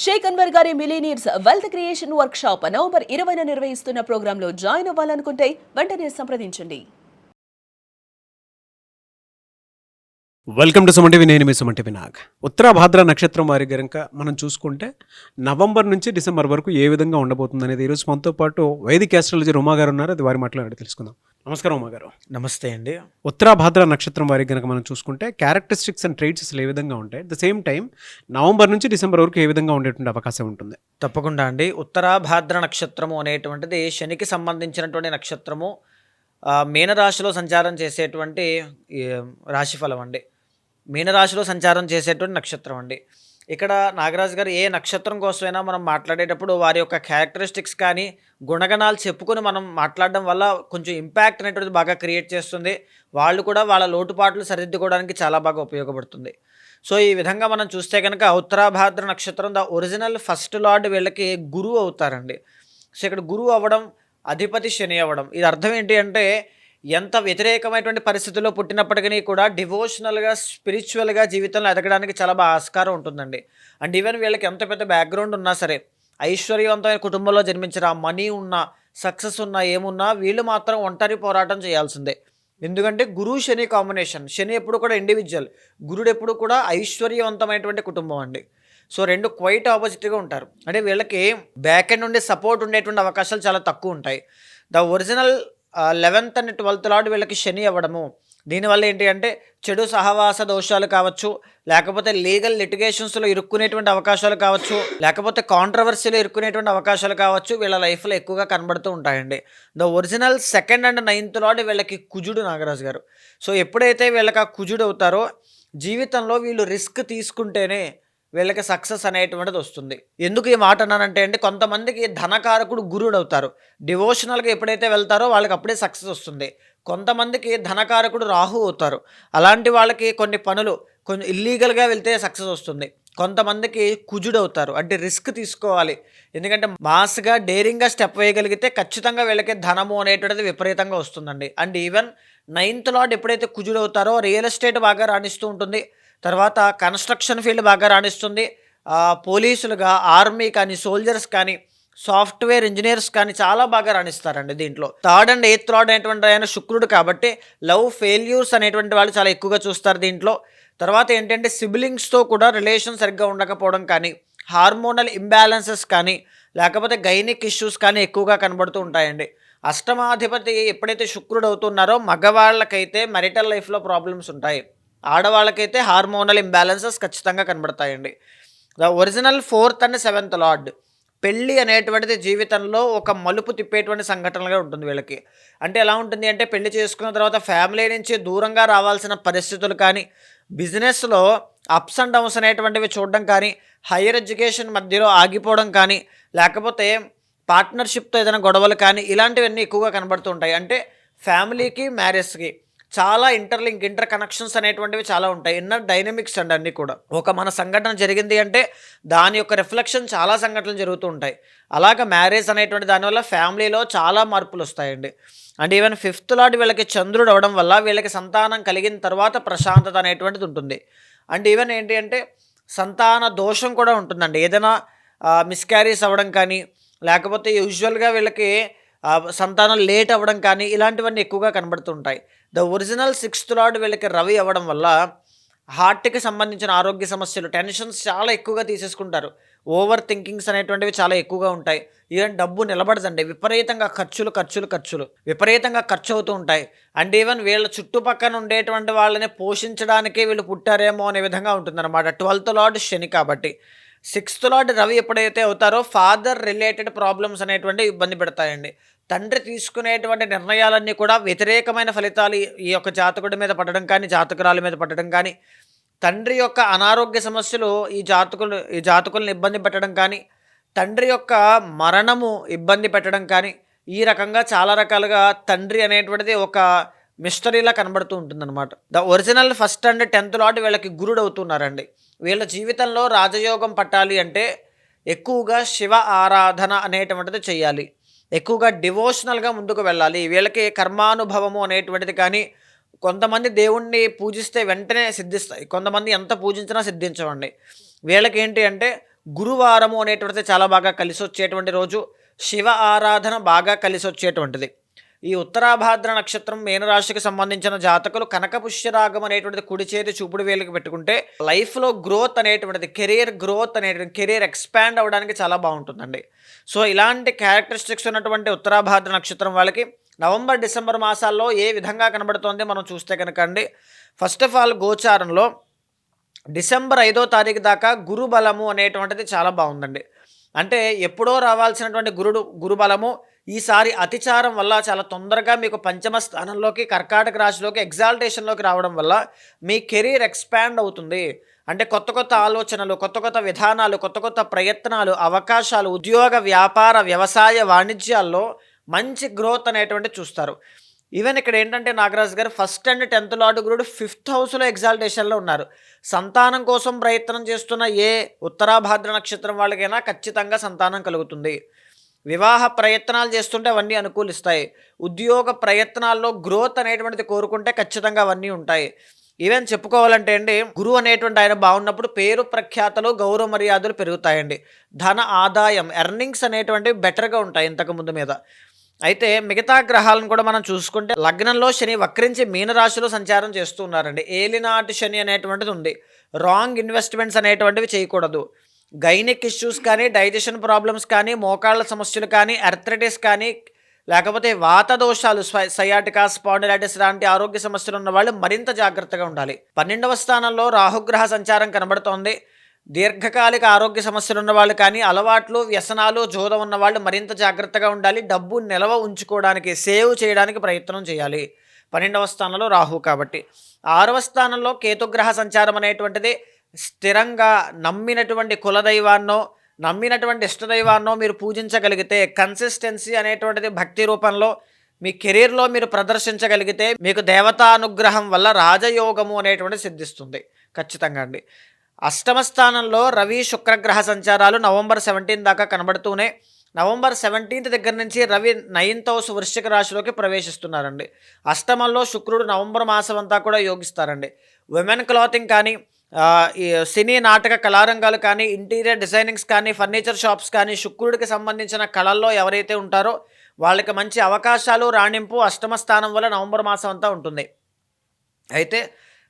షేక్ అన్వర్ గారి millionaires wealth creation workshop November 20న నిర్వహిస్తున్న ప్రోగ్రాంలో జాయిన్ అవ్వాలనుకుంటే వెంటనే సంప్రదించండి. Welcome to Suman TV. నేను మీ సుమన్ టీవీ నాగ్. ఉత్తరాభాద్ర నక్షత్రం వారి గనుక మనం చూసుకుంటే నవంబర్ నుంచి డిసెంబర్ వరకు ఏ విధంగా ఉండబోతుంది అనేది ఈరోజు మనతో పాటు వైదిక్ ఆస్ట్రాలజీ ఉమా గారు ఉన్నారు. అది వారి మాట్లాడి తెలుసుకుందాం. నమస్కారం ఉమా గారు. నమస్తే అండి. ఉత్తరాభాద్ర నక్షత్రం వారికి కనుక మనం చూసుకుంటే క్యారెక్టరిస్టిక్స్ అండ్ ట్రేట్స్ అసలు ఏ విధంగా ఉంటాయి, ద సేమ్ టైం నవంబర్ నుంచి డిసెంబర్ వరకు ఏ విధంగా ఉండేటువంటి అవకాశం ఉంటుంది? తప్పకుండా అండి. ఉత్తరాభాద్ర నక్షత్రము అనేటువంటిది శనికి సంబంధించినటువంటి నక్షత్రము. మీనరాశిలో సంచారం చేసేటువంటి రాశిఫలం అండి. మీనరాశిలో సంచారం చేసేటువంటి నక్షత్రం అండి. ఇక్కడ నాగరాజు గారు ఏ నక్షత్రం కోసమైనా మనం మాట్లాడేటప్పుడు వారి యొక్క క్యారెక్టరిస్టిక్స్ కానీ గుణగణాలు చెప్పుకొని మనం మాట్లాడడం వల్ల కొంచెం ఇంపాక్ట్ అనేటువంటిది బాగా క్రియేట్ చేస్తుంది. వాళ్ళు కూడా వాళ్ళ లోటుపాట్లు సరిదిద్దుకోవడానికి చాలా బాగా ఉపయోగపడుతుంది. సో ఈ విధంగా మనం చూస్తే కనుక ఉత్తరాభాద్ర నక్షత్రం ద ఒరిజినల్ ఫస్ట్ లార్డ్ వీళ్ళకి గురువు అవుతారండి. సో ఇక్కడ గురువు అవ్వడం, అధిపతి శని అవ్వడం, ఇది అర్థం ఏంటి అంటే ఎంత వ్యతిరేకమైనటువంటి పరిస్థితుల్లో పుట్టినప్పటికీ కూడా డివోషనల్గా స్పిరిచువల్గా జీవితంలో ఎదగడానికి చాలా బాగా ఆస్కారం ఉంటుందండి. అండ్ ఈవెన్ వీళ్ళకి ఎంత పెద్ద బ్యాక్గ్రౌండ్ ఉన్నా సరే, ఐశ్వర్యవంతమైన కుటుంబంలో జన్మించిన మనీ ఉన్నా, సక్సెస్ ఉన్నా, ఏమున్నా వీళ్ళు మాత్రం ఒంటరి పోరాటం చేయాల్సిందే. ఎందుకంటే గురువు శని కాంబినేషన్. శని ఎప్పుడు కూడా ఇండివిజువల్, గురుడు ఎప్పుడు కూడా ఐశ్వర్యవంతమైనటువంటి కుటుంబం అండి. సో రెండు క్వైట్ ఆపోజిట్గా ఉంటారు. అంటే వీళ్ళకి బ్యాక్ ఎండ్ నుండి సపోర్ట్ ఉండేటువంటి అవకాశాలు చాలా తక్కువ ఉంటాయి. The original 11th and 12th lord వీళ్ళకి శని అవ్వడము. దీనివల్ల ఏంటి అంటే చెడు సహవాస దోషాలు కావచ్చు, లేకపోతే లీగల్ లిటిగేషన్స్లో ఇరుక్కునేటువంటి అవకాశాలు కావచ్చు, లేకపోతే కాంట్రవర్సీలో ఇరుక్కునేటువంటి అవకాశాలు కావచ్చు, వీళ్ళ లైఫ్లో ఎక్కువగా కనబడుతూ ఉంటాయండి. The original 2nd and 9th lord వీళ్ళకి కుజుడు నాగరాజు గారు. సో ఎప్పుడైతే వీళ్ళకి ఆ కుజుడు అవుతారో జీవితంలో వీళ్ళు రిస్క్ తీసుకుంటేనే వీళ్ళకి సక్సెస్ అనేటువంటిది వస్తుంది. ఎందుకు ఈ మాట అన్నానంటే అండి, కొంతమందికి ధనకారకుడు గురుడు అవుతారు. డివోషనల్గా ఎప్పుడైతే వెళ్తారో వాళ్ళకి అప్పుడే సక్సెస్ వస్తుంది. కొంతమందికి ధనకారకుడు రాహు అవుతారు. అలాంటి వాళ్ళకి కొన్ని పనులు కొంచెం ఇల్లీగల్గా వెళ్తే సక్సెస్ వస్తుంది. కొంతమందికి కుజుడు అవుతారు, అంటే రిస్క్ తీసుకోవాలి. ఎందుకంటే మాస్గా డేరింగ్గా స్టెప్ వేయగలిగితే ఖచ్చితంగా వీళ్ళకి ధనము అనేటువంటిది విపరీతంగా వస్తుందండి. అండ్ ఈవెన్ 9th లార్డ్ ఎప్పుడైతే కుజుడు అవుతారో రియల్ ఎస్టేట్ బాగా రాణిస్తూ ఉంటుంది. తర్వాత కన్స్ట్రక్షన్ ఫీల్డ్ బాగా రాణిస్తుంది. పోలీసులుగా, ఆర్మీ కానీ, సోల్జర్స్ కానీ, సాఫ్ట్వేర్ ఇంజనీర్స్ కానీ చాలా బాగా రాణిస్తారండి. దీంట్లో 3rd అండ్ 8th లార్డ్ అనేటువంటి ఆయన శుక్రుడు కాబట్టి లవ్ ఫెయిల్యూర్స్ అనేటువంటి వాళ్ళు చాలా ఎక్కువగా చూస్తారు దీంట్లో. తర్వాత ఏంటంటే సిబ్లింగ్స్తో కూడా రిలేషన్ సరిగ్గా ఉండకపోవడం కానీ, హార్మోనల్ ఇంబ్యాలెన్సెస్ కానీ, లేకపోతే గైనిక్ ఇష్యూస్ కానీ ఎక్కువగా కనబడుతూ ఉంటాయండి. అష్టమాధిపతి ఎప్పుడైతే శుక్రుడు అవుతున్నారో మగవాళ్ళకైతే మ్యారిటల్ లైఫ్లో ప్రాబ్లమ్స్ ఉంటాయి, ఆడవాళ్ళకైతే హార్మోనల్ ఇంబ్యాలెన్సెస్ ఖచ్చితంగా కనబడతాయండి. The original 4th and 7th lord పెళ్ళి అనేటువంటిది జీవితంలో ఒక మలుపు తిప్పేటువంటి సంఘటనలుగా ఉంటుంది వీళ్ళకి. అంటే ఎలా ఉంటుంది అంటే పెళ్లి చేసుకున్న తర్వాత ఫ్యామిలీ నుంచి దూరంగా రావాల్సిన పరిస్థితులు కానీ, బిజినెస్లో అప్స్ అండ్ డౌన్స్ అనేటువంటివి చూడడం కానీ, హైయర్ ఎడ్యుకేషన్ మధ్యలో ఆగిపోవడం కానీ, లేకపోతే పార్ట్నర్షిప్తో ఏదైనా గొడవలు కానీ, ఇలాంటివన్నీ ఎక్కువగా కనబడుతూ ఉంటాయి. అంటే ఫ్యామిలీకి, మ్యారేజ్కి చాలా ఇంటర్ కనెక్షన్స్ అనేటువంటివి చాలా ఉంటాయి. ఇన్నర్ డైనమిక్స్ అండి అన్నీ కూడా. ఒక మన సంఘటన జరిగింది అంటే దాని యొక్క రిఫ్లెక్షన్ చాలా సంఘటనలు జరుగుతూ ఉంటాయి. అలాగ మ్యారేజ్ అనేటువంటి దానివల్ల ఫ్యామిలీలో చాలా మార్పులు వస్తాయండి. అండ్ ఈవెన్ 5th లార్డ్ వీళ్ళకి చంద్రుడు అవడం వల్ల వీళ్ళకి సంతానం కలిగిన తర్వాత ప్రశాంతత అనేటువంటిది ఉంటుంది. అండ్ ఈవెన్ ఏంటి అంటే సంతాన దోషం కూడా ఉంటుందండి. ఏదైనా మిస్క్యారీస్ అవ్వడం కానీ, లేకపోతే యూజువల్గా వీళ్ళకి సంతానం లేట్ అవ్వడం కానీ, ఇలాంటివన్నీ ఎక్కువగా కనబడుతుంటాయి. ద ఒరిజినల్ 6th లార్డ్ వీళ్ళకి రవి అవ్వడం వల్ల హార్ట్కి సంబంధించిన ఆరోగ్య సమస్యలు, టెన్షన్స్ చాలా ఎక్కువగా తీసేసుకుంటారు. ఓవర్ థింకింగ్స్ అనేటువంటివి చాలా ఎక్కువగా ఉంటాయి. ఈవెన్ డబ్బు నిలబడదండి, విపరీతంగా ఖర్చులు విపరీతంగా ఖర్చు అవుతూ ఉంటాయి. అండ్ ఈవెన్ వీళ్ళ చుట్టుపక్కన ఉండేటువంటి వాళ్ళని పోషించడానికే వీళ్ళు పుట్టారేమో అనే విధంగా ఉంటుందన్నమాట. 12th లార్డ్ శని కాబట్టి. 6th లార్డ్ రవి ఎప్పుడైతే అవుతారో ఫాదర్ రిలేటెడ్ ప్రాబ్లమ్స్ అనేటువంటివి ఇబ్బంది పెడతాయండి. తండ్రి తీసుకునేటువంటి నిర్ణయాలన్నీ కూడా వ్యతిరేకమైన ఫలితాలు ఈ యొక్క జాతకుడి మీద పడడం కానీ, జాతకురాలి మీద పడడం కానీ, తండ్రి యొక్క అనారోగ్య సమస్యలు ఈ జాతకులను ఇబ్బంది పెట్టడం కానీ, తండ్రి యొక్క మరణము ఇబ్బంది పెట్టడం కానీ, ఈ రకంగా చాలా రకాలుగా తండ్రి అనేటువంటిది ఒక మిస్టరీలా కనబడుతూ ఉంటుందన్నమాట. The original 1st and 10th lord వీళ్ళకి గురుడు అవుతున్నారండి. వీళ్ళ జీవితంలో రాజయోగం పట్టాలి అంటే ఎక్కువగా శివ ఆరాధన అనేటువంటిది చేయాలి, ఎక్కువగా డివోషనల్గా ముందుకు వెళ్ళాలి. వీళ్ళకి కర్మానుభవము అనేటువంటిది కానీ, కొంతమంది దేవుణ్ణి పూజిస్తే వెంటనే సిద్ధిస్తాయి, కొంతమంది ఎంత పూజించినా సిద్ధించవండి. వీళ్ళకి ఏంటి అంటే గురువారము అనేటువంటిది చాలా బాగా కలిసి వచ్చేటువంటి రోజు. శివ ఆరాధన బాగా కలిసి వచ్చేటువంటిది. ఈ ఉత్తరాభాద్ర నక్షత్రం మీనరాశికి సంబంధించిన జాతకులు కనకపుష్యరాగం అనేటువంటిది కుడి చేతి చూపుడు వేలుకి పెట్టుకుంటే లైఫ్లో గ్రోత్ అనేటువంటిది, కెరీర్ గ్రోత్ అనేటువంటి, కెరీర్ ఎక్స్పాండ్ అవ్వడానికి చాలా బాగుంటుందండి. సో ఇలాంటి క్యారెక్టరిస్టిక్స్ ఉన్నటువంటి ఉత్తరాభాద్ర నక్షత్రం వాళ్ళకి నవంబర్ డిసెంబర్ మాసాల్లో ఏ విధంగా కనబడుతోంది మనం చూస్తే కనుక అండి, ఫస్ట్ ఆఫ్ ఆల్ గోచారంలో డిసెంబర్ 5వ తారీఖు దాకా గురు బలము అనేటువంటిది చాలా బాగుందండి. అంటే ఎప్పుడో రావాల్సినటువంటి గురుబలము ఈసారి అతిచారం వల్ల చాలా తొందరగా మీకు పంచమ స్థానంలోకి, కర్కాటక రాశిలోకి, ఎగ్జాల్టేషన్లోకి రావడం వల్ల మీ కెరీర్ ఎక్స్పాండ్ అవుతుంది. అంటే కొత్త కొత్త ఆలోచనలు, కొత్త కొత్త విధానాలు, కొత్త కొత్త ప్రయత్నాలు, అవకాశాలు, ఉద్యోగ, వ్యాపార, వ్యవసాయ, వాణిజ్యాల్లో మంచి గ్రోత్ అనేటువంటి చూస్తారు. ఈవెన్ ఇక్కడ ఏంటంటే నాగరాజు గారు ఫస్ట్ అండ్ 10th లార్డ్ గురుడు 5th హౌస్లో ఎగ్జాల్టేషన్లో ఉన్నారు. సంతానం కోసం ప్రయత్నం చేస్తున్న ఏ ఉత్తరాభాద్ర నక్షత్రం వాళ్ళకైనా ఖచ్చితంగా సంతానం కలుగుతుంది. వివాహ ప్రయత్నాలు చేస్తుంటే అవన్నీ అనుకూలిస్తాయి. ఉద్యోగ ప్రయత్నాల్లో గ్రోత్ అనేటువంటిది కోరుకుంటే ఖచ్చితంగా అవన్నీ ఉంటాయి. ఈవెన్ చెప్పుకోవాలంటే అండి, గురువు అనేటువంటి ఆయన బాగున్నప్పుడు పేరు ప్రఖ్యాతలు, గౌరవ మర్యాదలు పెరుగుతాయండి. ధన ఆదాయం, ఎర్నింగ్స్ అనేటువంటివి బెటర్గా ఉంటాయి ఇంతకు ముందు మీద. అయితే మిగతా గ్రహాలను కూడా మనం చూసుకుంటే లగ్నంలో శని వక్రించి మీనరాశిలో సంచారం చేస్తూ ఉన్నారండి. ఏలినాటి శని అనేటువంటిది ఉంది. రాంగ్ ఇన్వెస్ట్మెంట్స్ అనేటువంటివి చేయకూడదు. గైనిక్ ఇష్యూస్ కానీ, డైజెషన్ ప్రాబ్లమ్స్ కానీ, మోకాళ్ళ సమస్యలు కానీ, ఆర్థరైటిస్ కానీ, లేకపోతే వాత దోషాలు, సయాటికా, స్పాండిలైటిస్ లాంటి ఆరోగ్య సమస్యలు ఉన్న వాళ్ళు మరింత జాగ్రత్తగా ఉండాలి. 12వ స్థానంలో రాహుగ్రహ సంచారం కనబడుతోంది. దీర్ఘకాలిక ఆరోగ్య సమస్యలు ఉన్నవాళ్ళు కానీ, అలవాట్లు, వ్యసనాలు, జోదం ఉన్నవాళ్ళు మరింత జాగ్రత్తగా ఉండాలి. డబ్బు నిల్వ ఉంచుకోవడానికి, సేవ్ చేయడానికి ప్రయత్నం చేయాలి. 12వ స్థానంలో రాహు కాబట్టి. 6వ స్థానంలో కేతుగ్రహ సంచారం అనేటువంటిది స్థిరంగా నమ్మినటువంటి కులదైవాన్నో, నమ్మినటువంటి ఇష్టదైవాన్నో మీరు పూజించగలిగితే, కన్సిస్టెన్సీ అనేటువంటిది భక్తి రూపంలో మీ కెరీర్లో మీరు ప్రదర్శించగలిగితే మీకు దేవతానుగ్రహం వల్ల రాజయోగము అనేటువంటిది సిద్ధిస్తుంది ఖచ్చితంగా అండి. 8వ స్థానంలో రవి శుక్రగ్రహ సంచారాలు నవంబర్ 17 దాకా కనబడుతూనే నవంబర్ 17 దగ్గర నుంచి రవి 9th హౌస్ వృశ్చిక రాశిలోకి ప్రవేశిస్తున్నారండి. అష్టమంలో శుక్రుడు నవంబర్ మాసం అంతా కూడా యోగిస్తారండి. విమెన్ క్లాతింగ్ కానీ, ఈ సినీ నాటక కళారంగాలు కానీ, ఇంటీరియర్ డిజైనింగ్స్ కానీ, ఫర్నిచర్ షాప్స్ కానీ, శుక్రుడికి సంబంధించిన కళల్లో ఎవరైతే ఉంటారో వాళ్ళకి మంచి అవకాశాలు, రాణింపు 8వ స్థానం వల్ల నవంబర్ మాసం అంతా ఉంటుంది. అయితే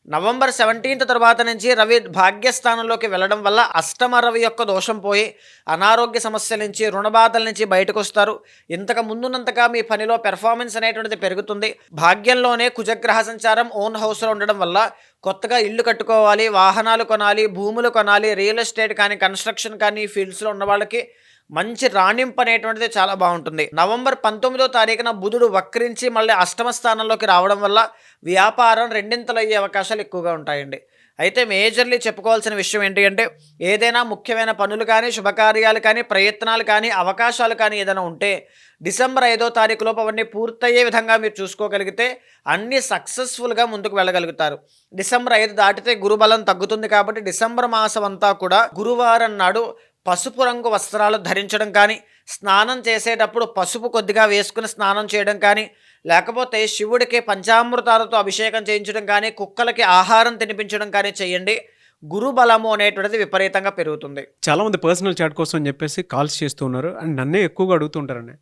నవంబర్ 17 తర్వాత నుంచి రవి భాగ్యస్థానంలోకి వెళ్ళడం వల్ల అష్టమ రవి యొక్క దోషం పోయి అనారోగ్య సమస్యల నుంచి, రుణబాధల నుంచి బయటకు వస్తారు. ఇంతకు ముందున్నంతగా మీ పనిలో పెర్ఫార్మెన్స్ అనేటువంటిది పెరుగుతుంది. భాగ్యంలోనే కుజగ్రహ సంచారం ఓన్ హౌస్లో ఉండడం వల్ల కొత్తగా ఇల్లు కట్టుకోవాలి, వాహనాలు కొనాలి, భూములు కొనాలి, రియల్ ఎస్టేట్ కానీ, కన్స్ట్రక్షన్ కానీ ఫీల్డ్స్లో ఉన్న వాళ్ళకి మంచి రాణింపు అనేటువంటిది చాలా బాగుంటుంది. నవంబర్ 19వ తారీఖున బుధుడు వక్రించి మళ్ళీ 8వ స్థానంలోకి రావడం వల్ల వ్యాపారం రెండింతలు అయ్యే అవకాశాలు ఎక్కువగా ఉంటాయండి. అయితే మేజర్లీ చెప్పుకోవాల్సిన విషయం ఏంటి అంటే, ఏదైనా ముఖ్యమైన పనులు కానీ, శుభకార్యాలు కానీ, ప్రయత్నాలు కానీ, అవకాశాలు కానీ ఏదైనా ఉంటే డిసెంబర్ 5వ తారీఖు లోపు అవన్నీ పూర్తయ్యే విధంగా మీరు చూసుకోగలిగితే అన్నీ సక్సెస్ఫుల్గా ముందుకు వెళ్ళగలుగుతారు. డిసెంబర్ 5 దాటితే గురుబలం తగ్గుతుంది కాబట్టి డిసెంబర్ మాసం అంతా కూడా గురువారం నాడు పసుపు రంగు వస్త్రాలు ధరించడం కానీ, స్నానం చేసేటప్పుడు పసుపు కొద్దిగా వేసుకుని స్నానం చేయడం కానీ, లేకపోతే శివుడికి పంచామృతాలతో అభిషేకం చేయించడం కానీ, కుక్కలకి ఆహారం తినిపించడం కానీ చేయండి. గురుబలము అనేటువంటిది విపరీతంగా పెరుగుతుంది. చాలామంది పర్సనల్ చాట్ కోసం అని చెప్పేసి కాల్స్ చేస్తూ ఉన్నారు అండ్ నన్నే ఎక్కువగా అడుగుతూ ఉంటారండి.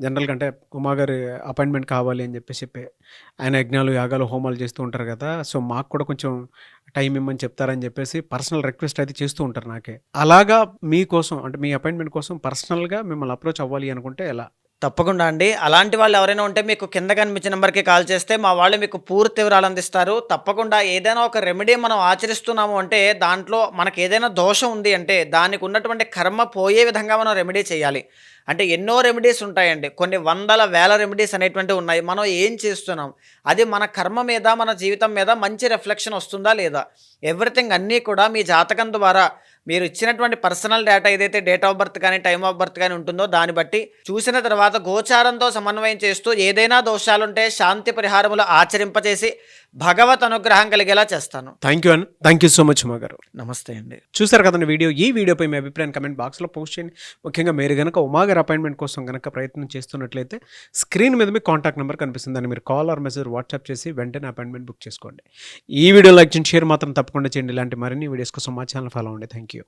జనరల్గా అంటే ఉమాగారి అపాయింట్మెంట్ కావాలి అని చెప్పేసి ఆయన యజ్ఞాలు, యాగాలు, హోమాలు చేస్తూ ఉంటారు కదా. సో మాకు కూడా కొంచెం టైం ఇమ్మని చెప్తారని చెప్పేసి పర్సనల్ రిక్వెస్ట్ అయితే చేస్తూ ఉంటారు నాకే. అలాగా మీకోసం అంటే మీ అపాయింట్మెంట్ కోసం పర్సనల్గా మిమ్మల్ని అప్రోచ్ అవ్వాలి అనుకుంటే ఎలా? తప్పకుండా అండి. అలాంటి వాళ్ళు ఎవరైనా ఉంటే మీకు కింద కనిపించిన నెంబర్కి కాల్ చేస్తే మా వాళ్ళు మీకు పూర్తి వివరాలు అందిస్తారు. తప్పకుండా ఏదైనా ఒక రెమెడీ మనం ఆచరిస్తున్నాము అంటే దాంట్లో మనకు ఏదైనా దోషం ఉంది అంటే దానికి ఉన్నటువంటి కర్మ పోయే విధంగా మనం రెమెడీ చేయాలి. అంటే ఎన్నో రెమెడీస్ ఉంటాయండి, కొన్ని వందల వేల రెమెడీస్ అనేటువంటివి ఉన్నాయి. మనం ఏం చేస్తున్నాం, అది మన కర్మ మీద, మన జీవితం మీద మంచి రిఫ్లెక్షన్ వస్తుందా లేదా, ఎవ్రీథింగ్ అన్నీ కూడా మీ జాతకం ద్వారా మీరు ఇచ్చినటువంటి పర్సనల్ డేటా ఏదైతే డేట్ ఆఫ్ బర్త్ కానీ, టైమ్ ఆఫ్ బర్త్ కానీ ఉంటుందో దాన్ని బట్టి చూసిన తర్వాత గోచారంతో సమన్వయం చేస్తూ ఏదైనా దోషాలుంటే శాంతి పరిహారములు ఆచరింపచేసి భగవత్ అనుగ్రహం కలిగేలా చేస్తాను. థ్యాంక్ యూ అండి. Thank you so much Uma గారు. నమస్తే అండి. చూసారు కదండి వీడియో. ఈ వీడియోపై మీ అభిప్రాయం కమెంట్ బాక్స్లో పోస్ట్ చేయండి. ముఖ్యంగా మీరు కనుక ఉమాగారి అపాయింట్మెంట్ కోసం కనుక ప్రయత్నం చేస్తున్నట్లయితే స్క్రీన్ మీద మీ కాంటాక్ట్ నెంబర్ కనిపిస్తుంది, దాన్ని మీరు కాల్ ఆర్ మెసేజ్ వాట్సాప్ చేసి వెంటనే అపాయింట్మెంట్ బుక్ చేసుకోండి. ఈ వీడియో లైక్ చేయండి, షేర్ మాత్రం తప్పకుండా చేయండి. ఇలాంటి మరిన్ని వీడియోస్ కోసం మా ఛానల్ ఫాలో అవ్వండి. Thank you.